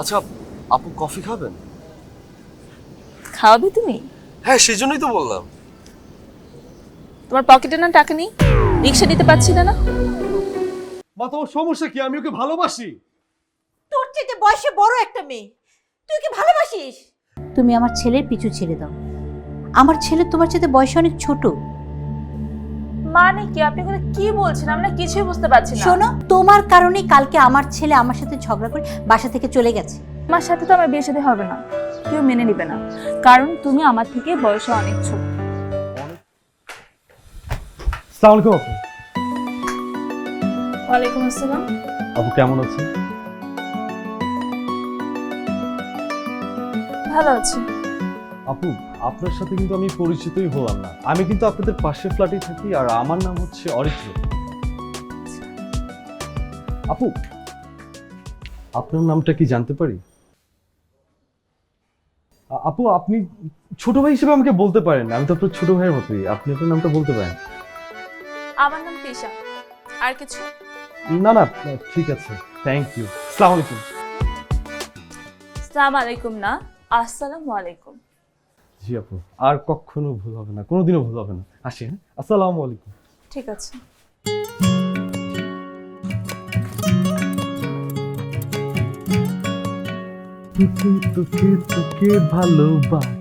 আচ্ছা, আপু কফি খাবেন? খাওয়াবে তুমি? হ্যাঁ, সেজন্যই তো বললাম। তোমার পকেটে না টাকা নেই, রিক্সা দিতে পারছি না। মা, তোমার সমস্যা কি? আমি ওকে ভালোবাসি। তোর চেয়ে বয়সে বড় একটা মেয়ে, তুই কি ভালোবাসিস? তুমি আমার ছেলের পিছু ছেড়ে দাও। আমার ছেলে তোমার চেয়ে বয়সে অনেক ছোট। মানে কি আপনি এগুলো কি বলছেন? আমরা কিছুই বুঝতে পারছি না। শোনো, তোমার কারণে কালকে আমার ছেলে আমার সাথে ঝগড়া করে বাসা থেকে চলে গেছে। আমার সাথে তো আমার বিয়ে শাদী হবে না, কেউ মেনে নেবে না, কারণ তুমি আমার থেকে বয়সে অনেক ছোট। আসসালামু আলাইকুম আপু। ওয়ালাইকুম আসসালাম। আপু কেমন আছেন? ভালো আছি। আপু, আপনার সাথে কিন্তু আমি পরিচিতই হলাম না। আমি কিন্তু আপনাদের পাশের ফ্ল্যাটেই থাকি, আর আমার নাম হচ্ছে অরিত্র। আপু, আপনার নামটা কি জানতে পারি? আপু, আপনি ছোট ভাই হিসেবে আমাকে বলতে পারেন, আমি তো আপনার ছোট ভাইয়ের মতোই। আপনি আপনার নামটা বলতে পারেন। আমার নাম তিশা। আর কিছু? না না, ঠিক আছে, থ্যাংক ইউ। আসসালামু আলাইকুম। আসসালামু আলাইকুম না, আসসালামু আলাইকুম। জি আপু, আর কখনো ভুল হবে না, কোনোদিনও ভুল হবে না। আসি, হ্যাঁ, আসসালামু আলাইকুম। ঠিক আছে। তোকে তোকে তোকে ভালোবাসি।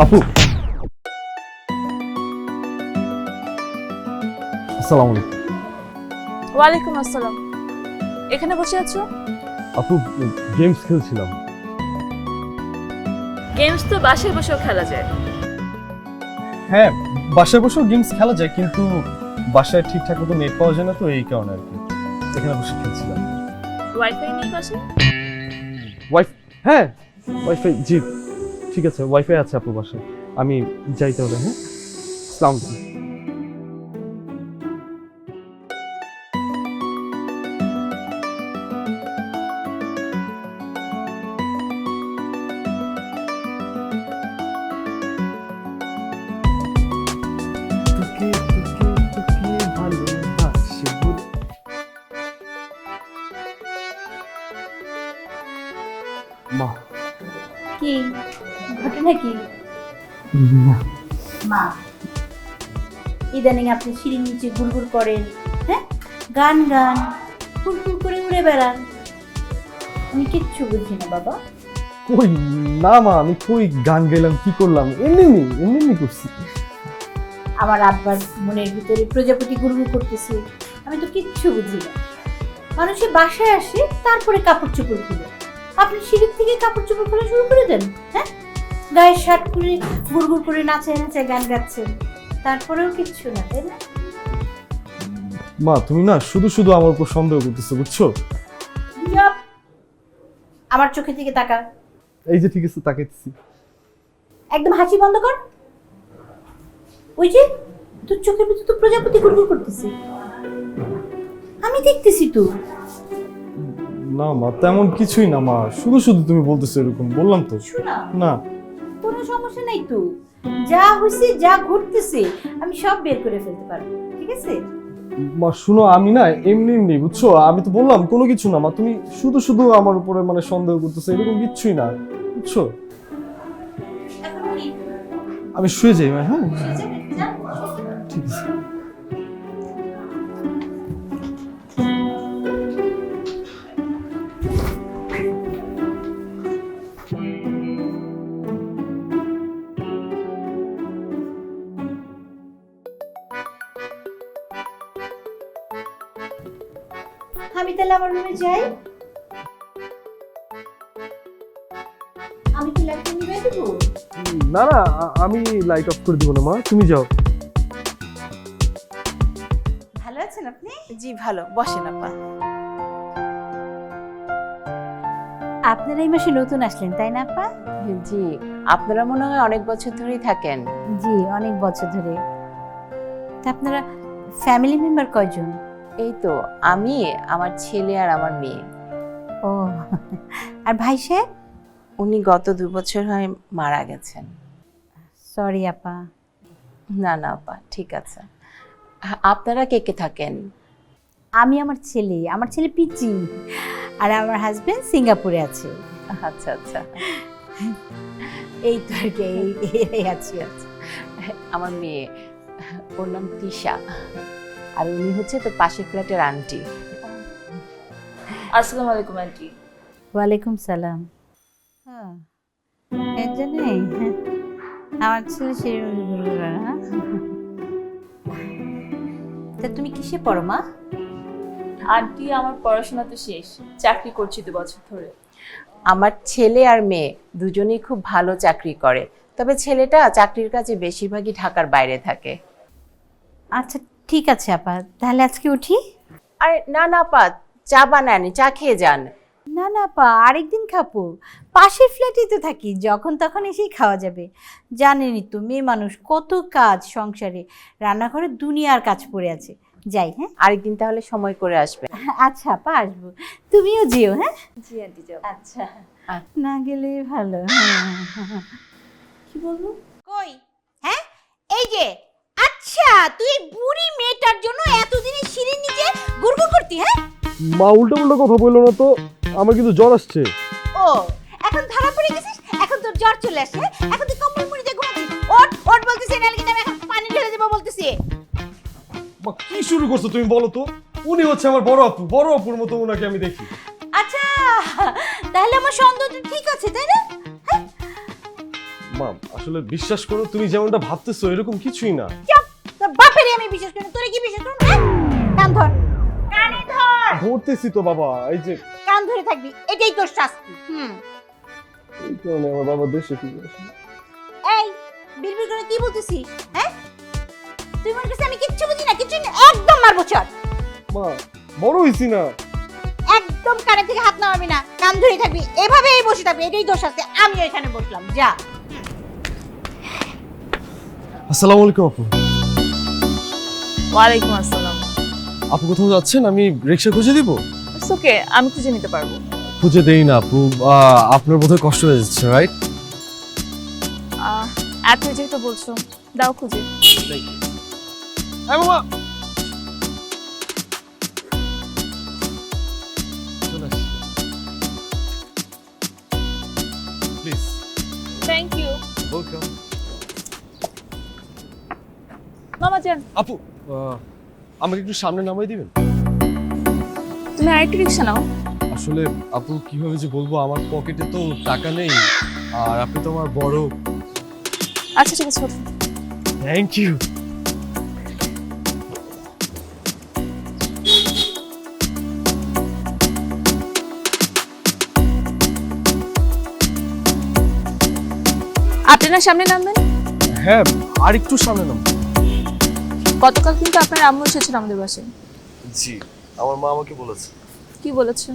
আপু, আসসালামু আলাইকুম। ওয়ালাইকুম আসসালাম। এখানে বসে আছো? আপু, গেমস খেলছিলাম। গেমস তো বাসায় বসেও খেলা যায়। হ্যাঁ, বাসায় বসেও গেমস খেলা যায়, কিন্তু বাসায় ঠিকঠাক মতো নেট পাওয়া যায় না, তো এই কারণে আর কি এখানে বসে খেলছিলাম। ওয়াইফাই নেই বাসায়? হ্যাঁ, ওয়াইফাই, জি ঠিক আছে, ওয়াইফাই আছে আপু বাসায়। আমি যাইতে হবে, হ্যাঁ, আসসালামু আলাইকুম। তোকে তোকে তোকে ভালোবাসি বলে। মা, কি ঘটনা কি? মা, ইদানিং আপনি সিঁড়ির নিচে গুড়গুড় করেন, হ্যাঁ, গান গান ফুরফুর করে উড়ে বেড়ান। আমি কিচ্ছু বুঝি না বাবা। কই না মা, আমি কই গান গাইলাম, কি করলাম? এমনি করছি। আমার আব্বার মনের ভিতরে প্রজাপতি গুড়গুড় করতেছে, আমি তো কিচ্ছু বুঝি না। মানুষের বাসায় আসে, তারপরে কাপড় চোপড় খুলে, আপনি সিঁড়ির থেকে কাপড় চোপড় খোলা শুরু করে দেন, হ্যাঁ, গায়ের শার্ট খুলে গুড়গুড় করে নাচে নাচে গান গাচ্ছেন, তারপরেও কিচ্ছু না, তাই না? মা, তুমি না শুধু শুধু আমার উপর সন্দেহ করতেছো, বুঝছো? চুপ! আমার চোখের দিকে তাকা। এই যে ঠিক আছে, তাকাইতেছি। একদম হাসি বন্ধ কর। ওই যে তোর চোখের ভিতরে তো প্রজাপতি গুড়গুড় করতেছে, আমি দেখতেছি তো। না মা, তেমন কিছুই না মা, শুধু শুধু তুমি বলতেছো এরকম। বললাম তো শোনা, না। কোনো সমস্যা নাই তো, যা হয়েছে যা ঘটতেছে আমি সব বের করে ফেলতে পারবো, ঠিক আছে? মা শুনো, আমি না এমনি বুঝছো, আমি তো বললাম কোনো কিছু না মা, তুমি শুধু শুধু আমার উপরে মানে সন্দেহ করতেছো, এরকম কিছুই না, বুঝছো? এখন কি আমি শুয়ে যাই মা, হ্যাঁ, যা। ঠিক আছে। আমি তাহলে আমার রুমে যাই। আমি কি লাইটটা নিভে দেবো? না না, আমি লাইট অফ করে দিব না মা, তুমি যাও। ভালো আছেন আপনি? জি ভালো, বসেন আপা। আপনারা এই মাসে নতুন আসলেন তাই না আপা? জি, আপনারা মনে হয় অনেক বছর ধরেই থাকেন। জি, অনেক বছর ধরে। তা আপনারা ফ্যামিলি মেম্বার কয়জন? এই তো আমি, আমার ছেলে আর আমার মেয়ে। ও, আর ভাই সাহেব? উনি গত 2 বছর হয় মারা গেছেন। সরি আপা। না না আপা, ঠিক আছে। আপনারা কে কে থাকেন? আমি, আমার ছেলে পিচি, আর আমার হাজবেন্ড সিঙ্গাপুরে আছে। আচ্ছা আচ্ছা। এই তো আর কি, এই আছি। আমার মেয়ে, ওর নাম তিশা, আর উনি হচ্ছে তো পাশের ফ্ল্যাটের আন্টি। আসসালামু আলাইকুম আন্টি। ওয়ালাইকুম সালাম। এর জন্যই আমার ছেলে তা তুমি কিসে পড়ো মা? আন্টি আমার পড়াশোনা তো শেষ, চাকরি করছি 2 বছর ধরে। আমার ছেলে আর মেয়ে দুজনেই খুব ভালো চাকরি করে, তবে ছেলেটা চাকরির কাজে বেশিরভাগই ঢাকার বাইরে থাকে। আচ্ছা ঠিক আছে আপা, তাহলে আজকে উঠি? আর না না আপা, চা বানায়নি, চা খেয়ে যান। না না আপা, আরেকদিন খাবো। পাশের ফ্ল্যাটেই তো থাকি, যখন তখন এসেই খাওয়া যাবে। জানেনই তো মেয়ে মানুষ, কত কাজ সংসারে, রান্নাঘরে দুনিয়ার কাজ পড়ে আছে। যাই, হ্যাঁ? আরেকদিন তাহলে সময় করে আসবে। আচ্ছা আপা, আসবো। তুমিও যেও, হ্যাঁ? জি আন্টি যাও। আচ্ছা, না গেলে ভালো। কি বলবো? কই? হ্যাঁ, এই যে। আচ্ছা, তুই বুড়ি মেয়েটার জন্য এতদিনে সিঁড়ির নিচে গুড়গুড় করতি, হ্যাঁ? মা উল্টো উল্টো কথা বললো না তো, আমার কিন্তু জ্বর আসছে। ও, এখন ধরা পড়ে গেছিস? এখন তোর জ্বর চলে আসছে? এখন তুই কম্বল মুড়ি দিয়ে ঘুমাচ্ছিস? ওঠ ওঠ বলতেছি, নাহলে কিন্তু আমি এখন পানি ঢেলে দেবো বলতেছি। মা কি শুরু করছো তুমি, বলো তো? উনি হচ্ছে আমার বড় আপু, বড় আপুর মতো ওনাকে আমি দেখি। আচ্ছা, তাহলে আমার সন্দেহটা ঠিক আছে, তাই না? মা আসলে বিশ্বাস করো, তুমি যেমনটা ভাবতেছো এরকম কিছুই না। চুপ, তোর বাপেরই আমি বিশ্বাস করি, তোরে কি বিশ্বাস করব? কান ধর, কানে ধর। ধরতেছি তো বাবা, এই যে কান ধরে থাকবি, এটাই তোর শাস্তি। এই কারণে আমার বাবা দেশে ফিরে আসে। এই বিড়বিড় করে কি বলতেছিস, হ্যাঁ? তুই মনে করছিস আমি কিচ্ছু বুঝি না? কিচ্ছু না, একদম মারবো চল। মা বড় হইছি না। একদম কানে থেকে হাত নামাবি না, কান ধরে থাকবি, এভাবেই বসে থাকবি, এটাই দোষ আছে। আমিও এখানে বসলাম, যা। আসসালামু আলাইকুম আপু। ওয়ালাইকুম আসসালাম। আপু কোথাও যাচ্ছেন? আমি রিক্সা খুঁজে দিব। ইটস ওকে, আমি খুঁজে নিতে পারবো। খুঁজে দেই না আপু, আপনার বোধহয় কষ্ট হয়ে যাচ্ছে, রাইট? এত যেহেতু বলছো, দাও খুঁজে। হ্যাঁ মামা, চলে আসি প্লিজ। Thank you. ওয়েলকাম। মামা যান। আপু আমাকে একটু সামনে নামাই দিবেন? তুমি আরেকটু রিক্সা নাও। আসলে আপু কিভাবে যে বলবো, আমার পকেটে তো টাকা নেই, আর আপনি তো আমার বড়। আচ্ছা ঠিক আছে, ওঠো। Thank you. আপনি না সামনে নামবেন? হ্যাঁ, আর একটু সামনে নাম। গতকাল কিন্তু আপনার আম্মু এসেছিল আমাদের বাসায়। জি, আমার মা আমাকে বলেছে। কি বলেছে?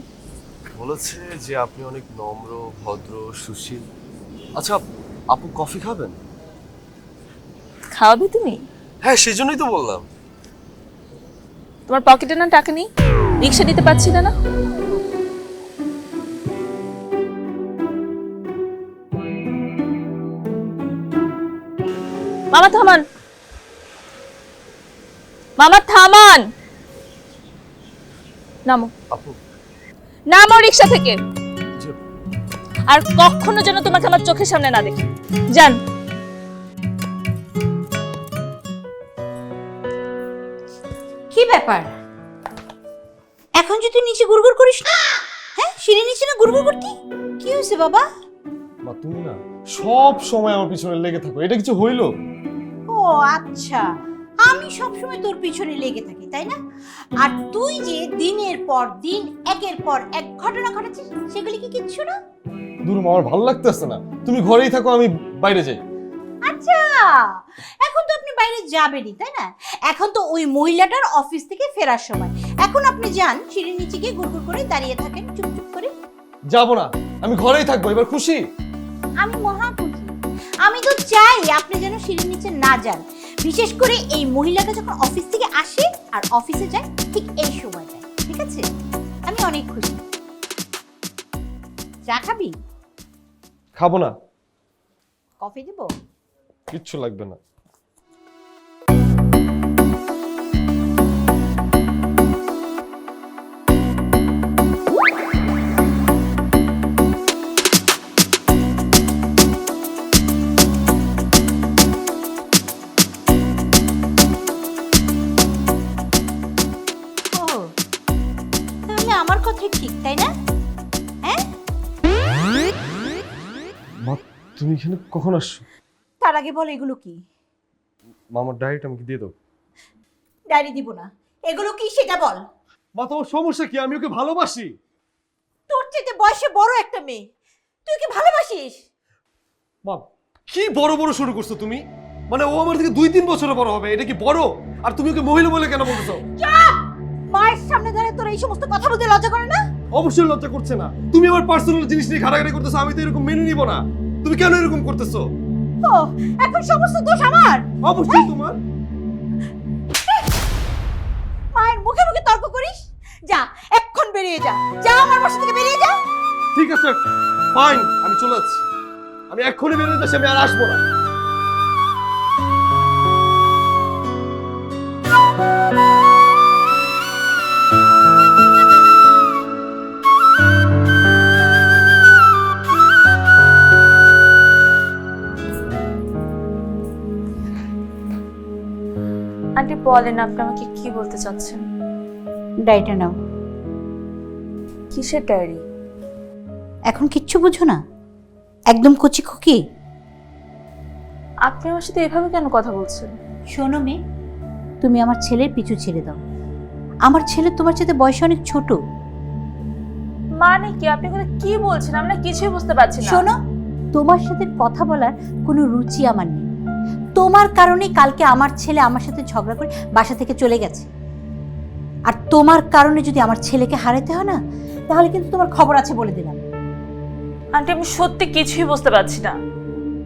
বলেছে যে আপনি অনেক নম্র, ভদ্র, সুশীল। আচ্ছা, আপু কফি খাবেন? খাওয়াবে তুমি? হ্যাঁ, সেজন্যই তো বললাম। তোমার পকেটে না টাকা নেই, রিক্সা দিতে পারছি না। মামা থামান, মামা থামান, নামো আপু নামো রিক্সা থেকে। জি। আর কখনো যেন তোমাকে আমার চোখের সামনে না দেখি। যান। কি ব্যাপার? এখন যে তুই নিচে গুড়গুড় করিস না, হ্যাঁ? সিঁড়ি নিচে না গুড়গুড় করতি? কি হয়েছে বাবা? মা তুমি না সব সময় আমার পিছনে লেগে থাকো, এটা কিছু হইলো? ও আচ্ছা, আমি সবসময় তোর পিছনে লেগে থাকি, তাই না? আর তুই যে দিনের পর দিন একের পর এক ঘটনা ঘটাচ্ছিস, সেগুলি কি কিচ্ছু না? দূর মা, আমার ভালো লাগতেছে না, তুমি ঘরেই থাকো, আমি বাইরে যাই। আচ্ছা, এখন তো আপনি বাইরে যাবেনই, তাই না? এখন তো ওই মহিলাটার অফিস থেকে ফেরার সময়। এখন আপনি যান, সিঁড়ির নিচে গিয়ে গুড়গুড় করে দাঁড়িয়ে থাকেন চুপচুপ করে। যাবো না, আমি ঘরেই থাকবো। এবার খুশি? আমি মহা খুশি। আমি তো চাই আপনি যেন সিঁড়ির নিচে না যান। বিশেষ করে এই মহিলাটা যখন অফিস থেকে আসে আর অফিসে যায় ঠিক এই সময়টায়, ঠিক আছে? আমি অনেক খুশি। চা খাবি? খাবো না, কফি দেবো? কিচ্ছু লাগবে না। ও, তাহলে আমার কথাই ঠিক, তাই না? হ্যাঁ, মা, তুমি এখানে কখন আসছো? তার আগে বল এগুলো কি? মামার ডায়েরিটা আমাকে দিয়ে দাও। ডায়েরি দিব না। এগুলো কি সেটা বল। মা, তোমার সমস্যা কি? আমি ওকে ভালোবাসি। তোর চেয়ে বয়সে বড় একটা মেয়ে, তুই কি ভালোবাসিস? মা, কি বড় বড় শুরু করছো তুমি? মানে ও আমার থেকে 2-3 বছরের বড় হবে, এটা কি বড়? আর তুমি ওকে মহিলা বলে কেন বলছো? চুপ! মায়ের সামনে দাঁড়িয়ে তোর এই সমস্ত কথা বলতে লজ্জা করে না? অবশ্যই লজ্জা করছে না। তুমি আমার পার্সোনাল জিনিস নিয়ে ঘাটাঘাটি করতেছো, আমি তো এরকম মেনে নিব না। তুমি কেন এরকম করতেছো? ও, এখন সমস্ত দোষ আমার? অবশ্যই তোমার। মায়ের মুখে মুখে তর্ক করিস? যা, এক্ষণ বেরিয়ে যা। যা, আমার বাসা থেকে বেরিয়ে যা। ঠিক আছে, ফাইন, আমি চলে যাচ্ছি। আমি এক্ষুনি বেরোতে যাচ্ছি, আমি আর আসবো না। আন্টি বলেন আপনি আমাকে কি বলতে চাচ্ছেন? ডায়েরিটা নাও। কিসের ডায়েরি? এখন কিচ্ছু বুঝো না? একদম কচি খুকি। আপনি আমার সাথে এভাবে কেন কথা বলছেন? শোনো মেয়ে, তুমি আমার ছেলের পিছু ছেড়ে দাও। আমার ছেলে তোমার চেয়ে বয়সে অনেক ছোট। মানে কি আপনি এগুলো কি বলছেন? আমরা কিছুই বুঝতে পারছি না। শোনো, তোমার সাথে কথা বলার কোনো রুচি আমার নেই। তোমার কারণে কালকে আমার ছেলে আমার সাথে ঝগড়া করে বাসা থেকে চলে গেছে। আর তোমার কারণে যদি আমার ছেলেকে হারাতে হয় না, তাহলে কিন্তু তোমার খবর আছে বলে দিলাম। আন্টি আমি সত্যি কিছুই বুঝতে পারছি না।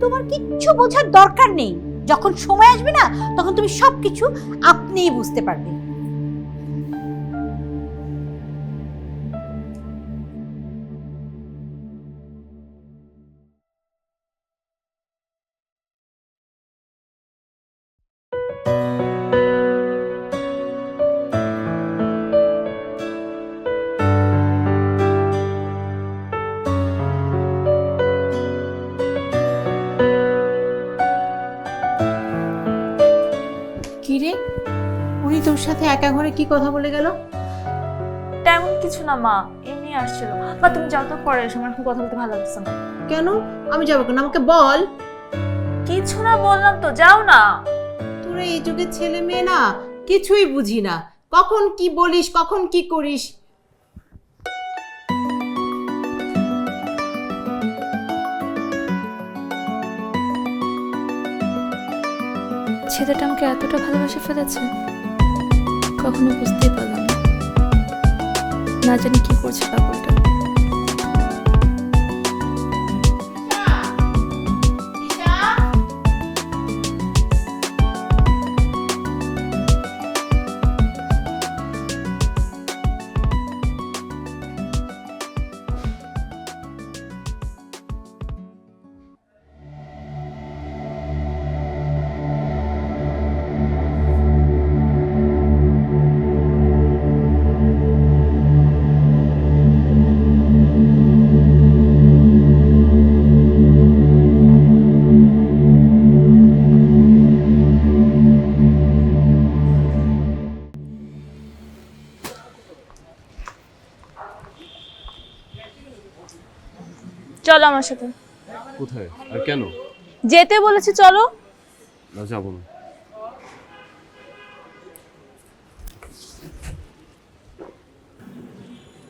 তোমার কিচ্ছু বোঝার দরকার নেই। যখন সময় আসবে না, তখন তুমি সবকিছু আপনিই বুঝতে পারবে। কিরে, উনি তোর সাথে একা ঘরে কি কথা বলে গেল? তেমন কিছু না মা, এমনি আসছিল। মা তুমি যাও তো, পরে এসে আমার এখন কথা বলতে ভালো লাগছে না। কেন? আমি যাবো কেন? আমাকে বল। কিছু না বললাম তো, যাও না। তোরা এই যুগের ছেলে মেয়ে না, কিছুই বুঝি না। কখন কি বলিস, কখন কি করিস। ছেলেটা আমাকে এতটা ভালোবেসে ফেলেছে, কখনো বুঝতেই পারলাম না। না জানি কি করছে পাগলটা। চলো আমার সাথে। কোথায় আর কেন? যেতে বলেছি, চলো। না, যাবো না।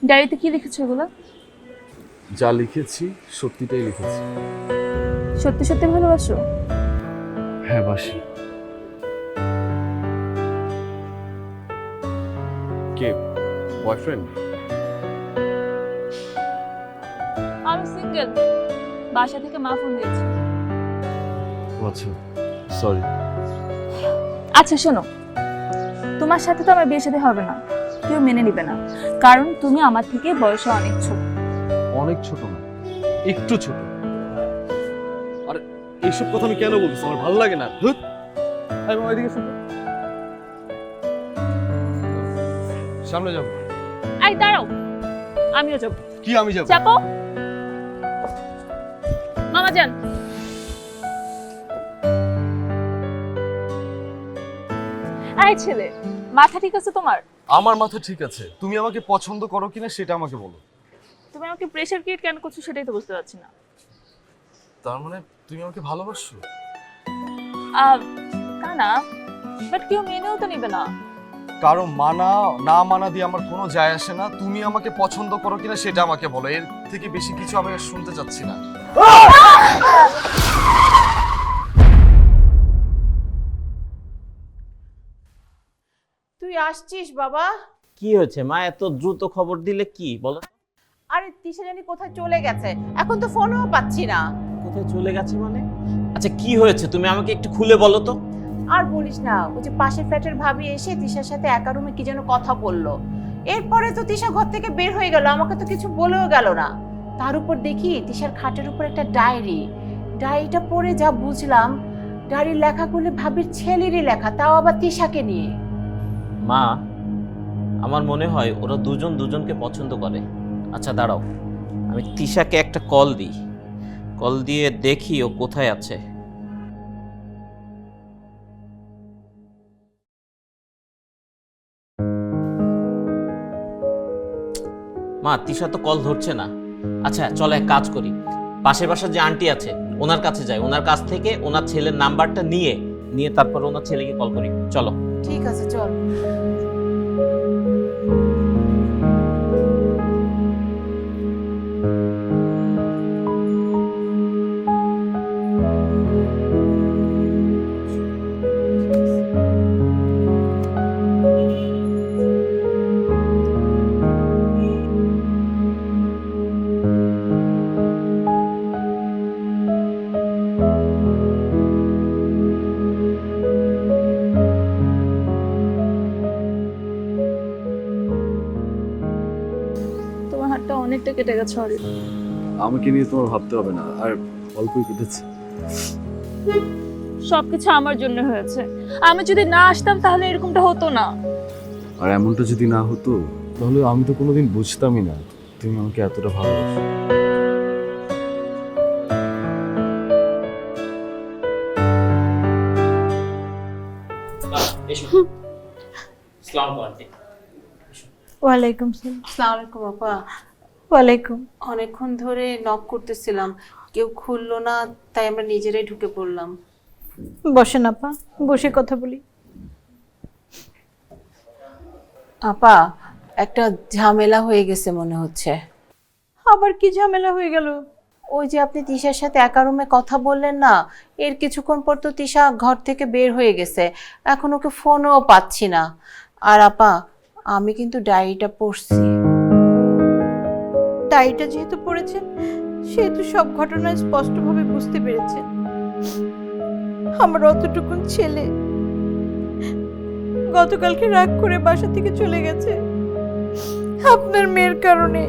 ডায়েরিতে কি লিখেছো এগুলো? যা লিখেছি সত্যিটাই লিখেছি। সত্যি সত্যি ভালোবাসো? হ্যাঁ, বাসি। কে? বয়ফ্রেন্ড? আমি সিঙ্গেল। বাসা থেকে মা ফোন দিয়েছে। আচ্ছা, সরি। আচ্ছা শোনো, তোমার সাথে তো আমার বিয়ে শাদী হবে না, কেউ মেনে নিবে না, কারণ তুমি আমার থেকে বয়সে অনেক ছোট। অনেক ছোট না, একটু ছোট। আর এইসব কথা আমি কেন বলতেছি, আমার ভালো লাগে না। ধুৎ। এই বাবা, এদিকে শুনো। সামনে যাবো। এই দাঁড়াও, আমিও যাবো। কি আমি যাবো? চাপো মামা যান। এই ছেলে, মাথা ঠিক আছে তোমার? আমার মাথা ঠিক আছে, তুমি আমাকে পছন্দ করো কিনা সেটা আমাকে বলো। তুমি আমাকে প্রেশার ক্রিয়েট কেন করছো সেটাই তো বুঝতে পারছি না। তার মানে তুমি আমাকে ভালোবাসো? তা না, বাট কেউ মেনেও তো নিবে না। কারো মানা না মানা দিয়ে আমার কোনো যায় আসে না। তুমি আমাকে পছন্দ করো কিনা সেটা আমাকে বলো, এর থেকে বেশি কিছু আমি আর শুনতে চাচ্ছি না। তুই আসছিস বাবা? কি হয়েছে মা, এত দ্রুত খবর দিলে? কি বলো? আরে তিশা জানি কোথায় চলে গেছে, এখন তো ফোনও পাচ্ছি না। কোথায় চলে গেছে মানে? আচ্ছা কি হয়েছে তুমি আমাকে একটু খুলে বলো তো। আর বলিস না, ওই যে পাশের ফ্ল্যাটের ভাবি এসে তিশার সাথে একা রুমে কি যেন কথা বললো, এরপরে তো তিশা ঘর থেকে বের হয়ে গেল, আমাকে তো কিছু বলেও গেল না। তার উপর দেখি তিশার খাটের উপর একটা ডায়েরিটা পড়ে যা বুঝলাম, ডায়েরির লেখাগুলো ভাবির ছেলেরই লেখা, তাও আবার তিশাকে নিয়ে। মা, আমার মনে হয় ওরা দুজন দুজনকে পছন্দ করে। আচ্ছা দাঁড়াও, আমি তিশাকে একটা কল দিই, কল দিয়ে দেখি ও কোথায় আছে। মা, তিশা তো কল ধরছে না। আচ্ছা চলো এক কাজ করি, পাশের বাসার যে আন্টি আছে ওনার কাছে যাই, ওনার কাছ থেকে ওনার ছেলের নাম্বারটা নিয়ে তারপর ওনার ছেলেকে কল করি। চলো। ঠিক আছে চল। তোমার হাতটা অনেকটা কেটে গেছে অলরেডি। আমাকে নিয়ে তোমার ভাবতে হবে না, আর অল্পই কেটেছে। সবকিছু আমার জন্য হয়েছে, আমি যদি না আসতাম তাহলে এরকমটা হতো না। আর এমনটা যদি না হতো তাহলে আমি তো কোনোদিন বুঝতামই না তুমি আমাকে এতটা ভালোবাসো। ওয়ালাইকুম সালাম। আসসালামু আলাইকুম আপা। ওয়ালাইকুম। অনেকক্ষণ ধরে নক করতেছিলাম, কেউ খুললো না, তাই আমরা নিজেরাই ঢুকে পড়লাম। বসেন আপা, বসে কথা বলি। আপা, একটা ঝামেলা হয়ে গেছে মনে হচ্ছে। আবার কি ঝামেলা হয়ে গেল? ওই যে আপনি তিশার সাথে একা রুমে কথা বললেন না, এর কিছুক্ষণ পর তো তিশা ঘর থেকে বের হয়ে গেছে, এখন ওকে ফোনও পাচ্ছি না। আর আপা, আমি কিন্তু ডায়েরিটা পড়ছি। ডায়েরিটা যেহেতু পড়েছেন সেহেতু সব ঘটনা স্পষ্টভাবে বুঝতে পেরেছেন। আমার অতটুকুন ছেলে গতকালকে রাগ করে বাসা থেকে চলে গেছে আপনার মেয়ের কারণে।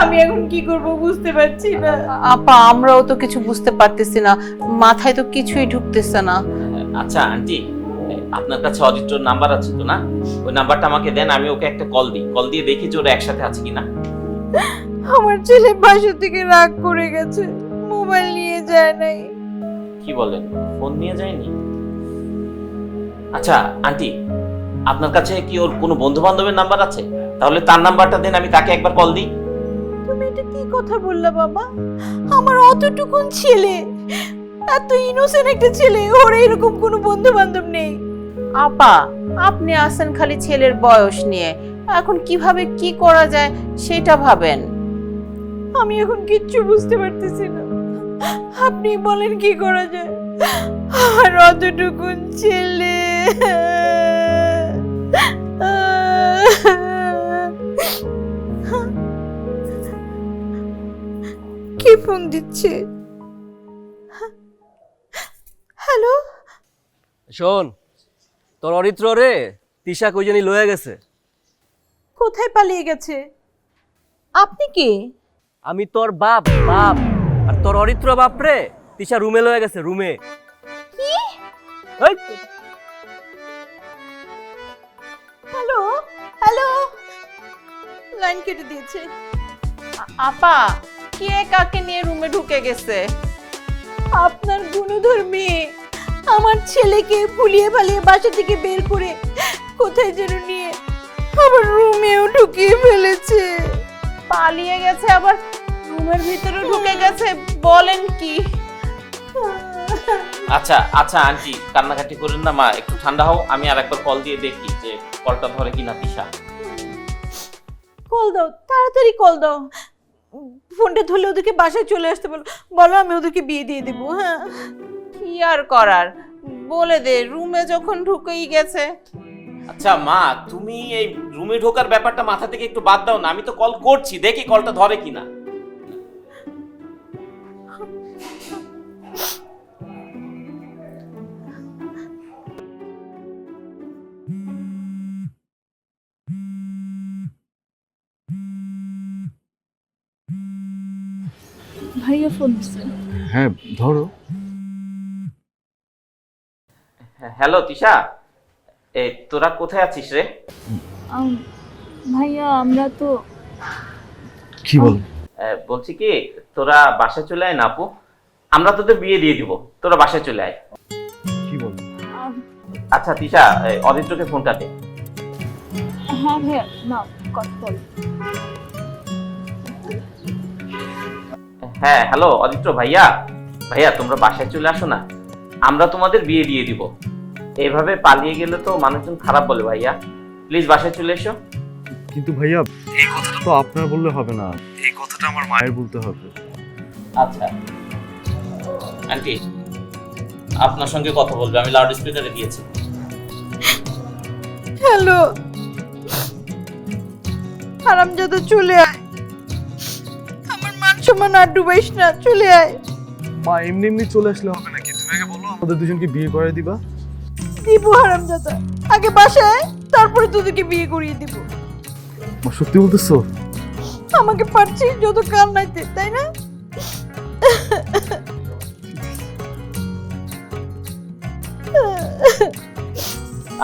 আমি এখন কি করব বুঝতে পারছি না। আপা, আমরাও তো কিছু বুঝতে পারতেছি না, মাথায় তো কিছুই ঢুকতেছে না। আচ্ছা আন্টি, আপনার কাছে অডিটর নাম্বার আছে তো না? ওই নাম্বারটা আমাকে দেন, আমি ওকে একটা কল দিই, কল দিয়ে দেখি যে ওরা একসাথে আছে কিনা। আমার ছেলে বাসা থেকে রাগ করে গেছে, মোবাইল নিয়ে যায় নাই। কি বলেন, ফোন নিয়ে যায়নি? আচ্ছা আন্টি, আপনার কাছে কি ওর কোনো বন্ধু বান্ধবের নাম্বার আছে? তাহলে তার নাম্বারটা দেন, আমি তাকে একবার কল দিই। তুমি এটা কি কথা বললা বাবা? আমার অতটুকুন ছেলে, এত ইনোসেন্ট একটা ছেলে, ওর এরকম কোনো বন্ধু বান্ধব নেই। আপা, আপনি আসেন খালি ছেলের বয়স নিয়ে, এখন কিভাবে কি করা যায় সেটা ভাবেন। আমি এখন কিচ্ছু বুঝতে পারতেছি না, আপনি বলেন কি করা যায়। আমার অতটুকুন ছেলে। কি ফোন দিচ্ছে? হ্যালো, শোন, তোর অরিত্র রে তিশা কই জানি লয়ে গেছে। কোথায় পালিয়ে গেছে? আপনি কে? আমি তোর বাপ বাপ, আর তোর অরিত্র বাপ রে তিশা রুমে লয়ে গেছে, রুমে। কি? এই, হ্যালো হ্যালো, লাইন কেটে দিয়েছে। আপা, কে কাকে নিয়ে রুমে ঢুকে গেছে? আপনার গুণধর মেয়ে আমার ছেলেকে ভুলিয়ে ভালিয়ে বাসা থেকে বের করে কোথায় যেন নিয়ে আবার রুমেও ঢুকিয়ে ফেলেছে। পালিয়ে গেছে, আবার রুমের ভিতরে ঢুকে গেছে, বলেন কি? আচ্ছা আচ্ছা আন্টি, কান্নাকাটি করেন না মা, একটু ঠান্ডা হও, আমি আর একবার কল দিয়ে দেখি যে কলটা ধরে কিনা তিশা। কল দাও, তাড়াতাড়ি কল দাও। ফোনটা ধরলে ওদেরকে বাসায় চলে আসতে বলো, বলো আমি ওদেরকে বিয়ে দিয়ে দেবো। হ্যাঁ, কি আর করার, বলে দে, রুমে যখন ঢুকেই গেছে। আচ্ছা মা, তুমি এই রুমে ঢোকার ব্যাপারটা মাথা থেকে একটু বাদ দাও না, আমি তো কল করছি, দেখি কলটা ধরে কিনা। ভাইয়া ফোন দিচ্ছে। হ্যাঁ ধরো। হ্যালো তিশা, এই তোরা কোথায় আছিস রে? ভাইয়া আমরা তো কি বলো? বলছি কি, তোরা বাসায় চলে আয় না আপু, আমরা তোদের বিয়ে দিয়ে দিব, তোরা বাসায় চলে আয়। কি বলো? আচ্ছা তিশা, অদিত্রকে ফোনটা দে। হ্যাঁ ভাইয়া, না কথা বল। হ্যাঁ হ্যালো অদিত্র ভাইয়া, ভাইয়া তোমরা বাসায় চলে আসো না, আমরা তোমাদের বিয়ে দিয়ে দিব। এইভাবে পালিয়ে গেলে তো মানুষজন খারাপ বলে, ভাইয়া প্লিজ বাসায় চলে এসো। কিন্তু ভাইয়া এই কথাটা তো আপনার বললে হবে না, এই কথাটা আমার মায়ের বলতে হবে। আচ্ছা আন্টি, আপনার সঙ্গে কথা বলবে, আমি লাউড স্পিকারে দিয়েছি। হ্যালো, হারামজাদা চলে আয়, আমার মান সম্মান আর ডুবাইস না, চলে আয়। মা এমনি এমনি চলে আসলে হবে নাকি? তুমি আগে বলো আমাদের দুজনকে বিয়ে করে দিবা। দিব হারামজাদা, আগে বাসায়, তারপরে তোদেরকে বিয়ে করিয়ে দিব। মা সত্যি বলতেছো? আমাকে পারছিস যত কান্নাইতে, তাই না?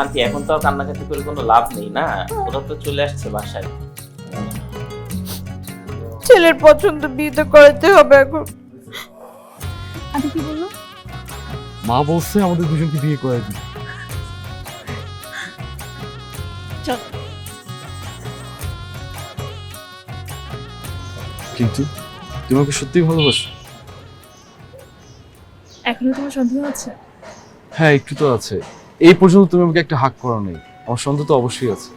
আন্টি এখন তো আর কান্নাকাটি করে কোনো লাভ নেই না, ওরা তো চলে আসছে বাসায়। ছেলের পছন্দ বিয়ে তো করাতে হবে এখন। আরে কি বললো? মা বলছে আমাদের দুজনকে বিয়ে করে দিবে। চল। কিন্তু তুমি আমাকে সত্যিই ভালোবাসো? এখনো তোমার সন্দেহ আছে? হ্যাঁ একটু তো আছে, এই পর্যন্ত তুমি আমাকে একটা হাক করা নেই, আমার সন্দেহ তো অবশ্যই আছে।